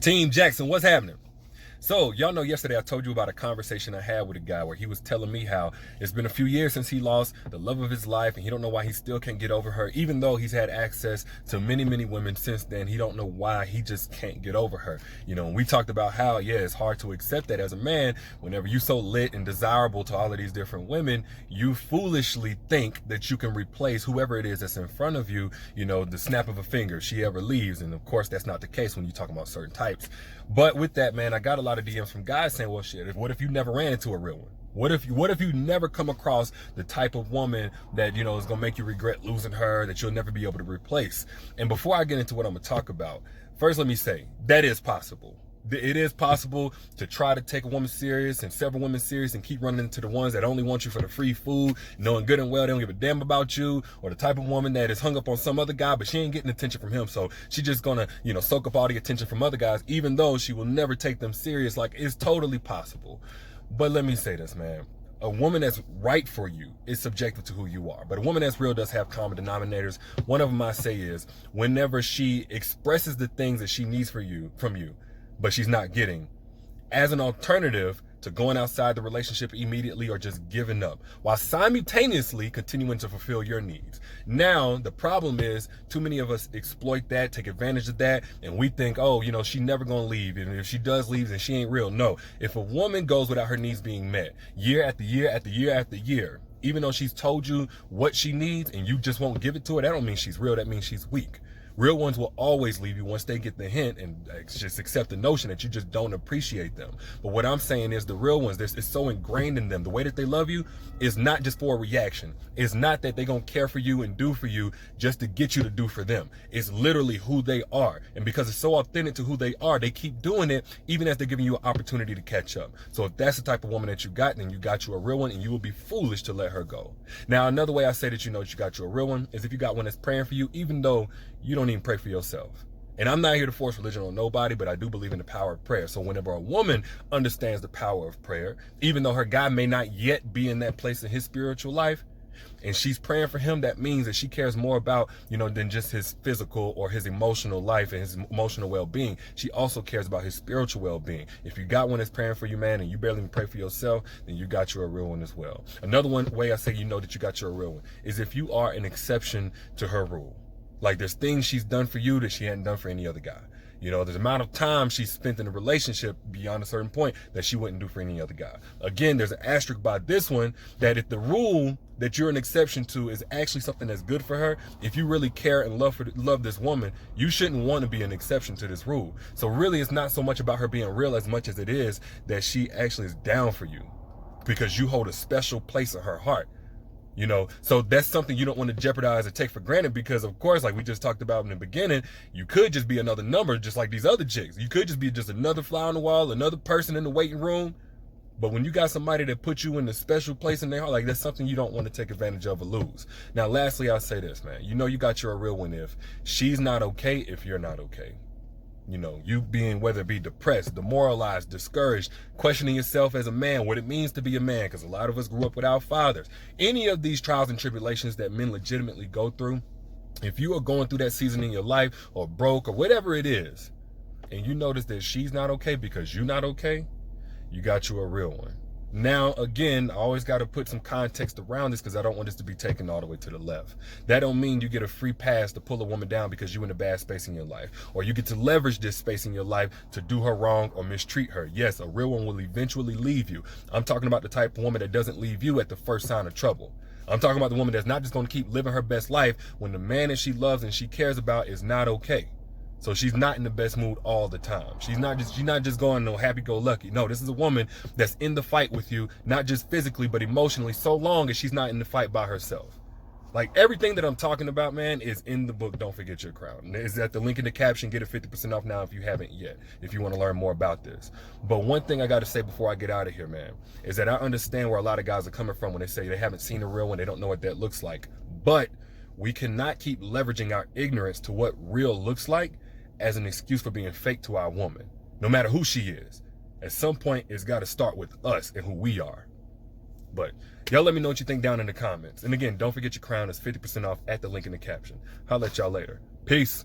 Team Jackson, what's happening? So, y'all know yesterday I told you about a conversation I had with a guy where he was telling me how it's been a few years since he lost the love of his life and he don't know why he still can't get over her. Even though he's had access to many, many women since then, he don't know why he just can't get over her. You know, and we talked about how, yeah, it's hard to accept that as a man. Whenever you so lit and desirable to all of these different women, you foolishly think that you can replace whoever it is that's in front of you, you know, the snap of a finger, if she ever leaves. And of course, that's not the case when you talk about certain types. But with that, man, I got a lot of DMs from guys saying, well, shit, what if you never ran into a real one? What if you never come across the type of woman that, you know, is gonna make you regret losing her, that you'll never be able to replace? And before I get into what I'm gonna talk about, first let me say, that is possible. It is possible to try to take a woman serious and several women serious and keep running into the ones that only want you for the free food, knowing good and well they don't give a damn about you, or the type of woman that is hung up on some other guy, but she ain't getting attention from him, so she just gonna, you know, soak up all the attention from other guys, even though she will never take them serious. Like, it's totally possible. But let me say this, man. A woman that's right for you is subjective to who you are. But a woman that's real does have common denominators. One of them I say is, whenever she expresses the things that she needs from you, but she's not getting, as an alternative to going outside the relationship immediately or just giving up, while simultaneously continuing to fulfill your needs. Now, the problem is, too many of us exploit that, take advantage of that, and we think, oh, you know, she never gonna leave, and if she does leave, then she ain't real. No, if a woman goes without her needs being met, year after year after year after year, even though she's told you what she needs and you just won't give it to her, that don't mean she's real, that means she's weak. Real ones will always leave you once they get the hint and just accept the notion that you just don't appreciate them. But what I'm saying is, the real ones, it's so ingrained in them. The way that they love you is not just for a reaction. It's not that they're going to care for you and do for you just to get you to do for them. It's literally who they are. And because it's so authentic to who they are, they keep doing it even as they're giving you an opportunity to catch up. So if that's the type of woman that you got, then you got you a real one, and you will be foolish to let her go. Now, another way I say that you know that you got you a real one is if you got one that's praying for you, even though you don't even pray for yourself. And I'm not here to force religion on nobody, but I do believe in the power of prayer. So whenever a woman understands the power of prayer, even though her guy may not yet be in that place in his spiritual life, and she's praying for him, that means that she cares more about, you know, than just his physical or his emotional life and his emotional well-being. She also cares about his spiritual well-being. If you got one that's praying for you, man, and you barely even pray for yourself, then you got you a real one as well. Another way I say you know that you got you a real one is if you are an exception to her rule. Like, there's things she's done for you that she hadn't done for any other guy. You know, there's the amount of time she's spent in a relationship beyond a certain point that she wouldn't do for any other guy. Again, there's an asterisk by this one, that if the rule that you're an exception to is actually something that's good for her, if you really care and love this woman, you shouldn't want to be an exception to this rule. So really, it's not so much about her being real as much as it is that she actually is down for you because you hold a special place in her heart. You know, so that's something you don't want to jeopardize or take for granted, because of course, like we just talked about in the beginning, you could just be another number just like these other chicks. You could just be just another fly on the wall, another person in the waiting room. But when you got somebody that puts you in a special place in their heart, like, that's something you don't want to take advantage of or lose. Now, lastly, I'll say this, man. You know you got your real one if she's not okay, if you're not okay. You know, you being, whether it be depressed, demoralized, discouraged, questioning yourself as a man, what it means to be a man, because a lot of us grew up without fathers. Any of these trials and tribulations that men legitimately go through, if you are going through that season in your life, or broke, or whatever it is, and you notice that she's not okay because you're not okay, you got you a real one. Now, again, I always got to put some context around this because I don't want this to be taken all the way to the left. That don't mean you get a free pass to pull a woman down because you're in a bad space in your life, or you get to leverage this space in your life to do her wrong or mistreat her. Yes, a real one will eventually leave you. I'm talking about the type of woman that doesn't leave you at the first sign of trouble. I'm talking about the woman that's not just going to keep living her best life when the man that she loves and she cares about is not okay. So she's not in the best mood all the time. She's not just going no happy-go-lucky. No, this is a woman that's in the fight with you, not just physically, but emotionally, so long as she's not in the fight by herself. Like, everything that I'm talking about, man, is in the book, Don't Forget Your Crown. It's at the link in the caption. Get it 50% off now if you haven't yet, if you want to learn more about this. But one thing I got to say before I get out of here, man, is that I understand where a lot of guys are coming from when they say they haven't seen a real one, they don't know what that looks like. But we cannot keep leveraging our ignorance to what real looks like as an excuse for being fake to our woman, no matter who she is. At some point, it's got to start with us and who we are. But y'all let me know what you think down in the comments. And again, don't forget your crown is 50% off at the link in the caption. I'll let y'all later. Peace.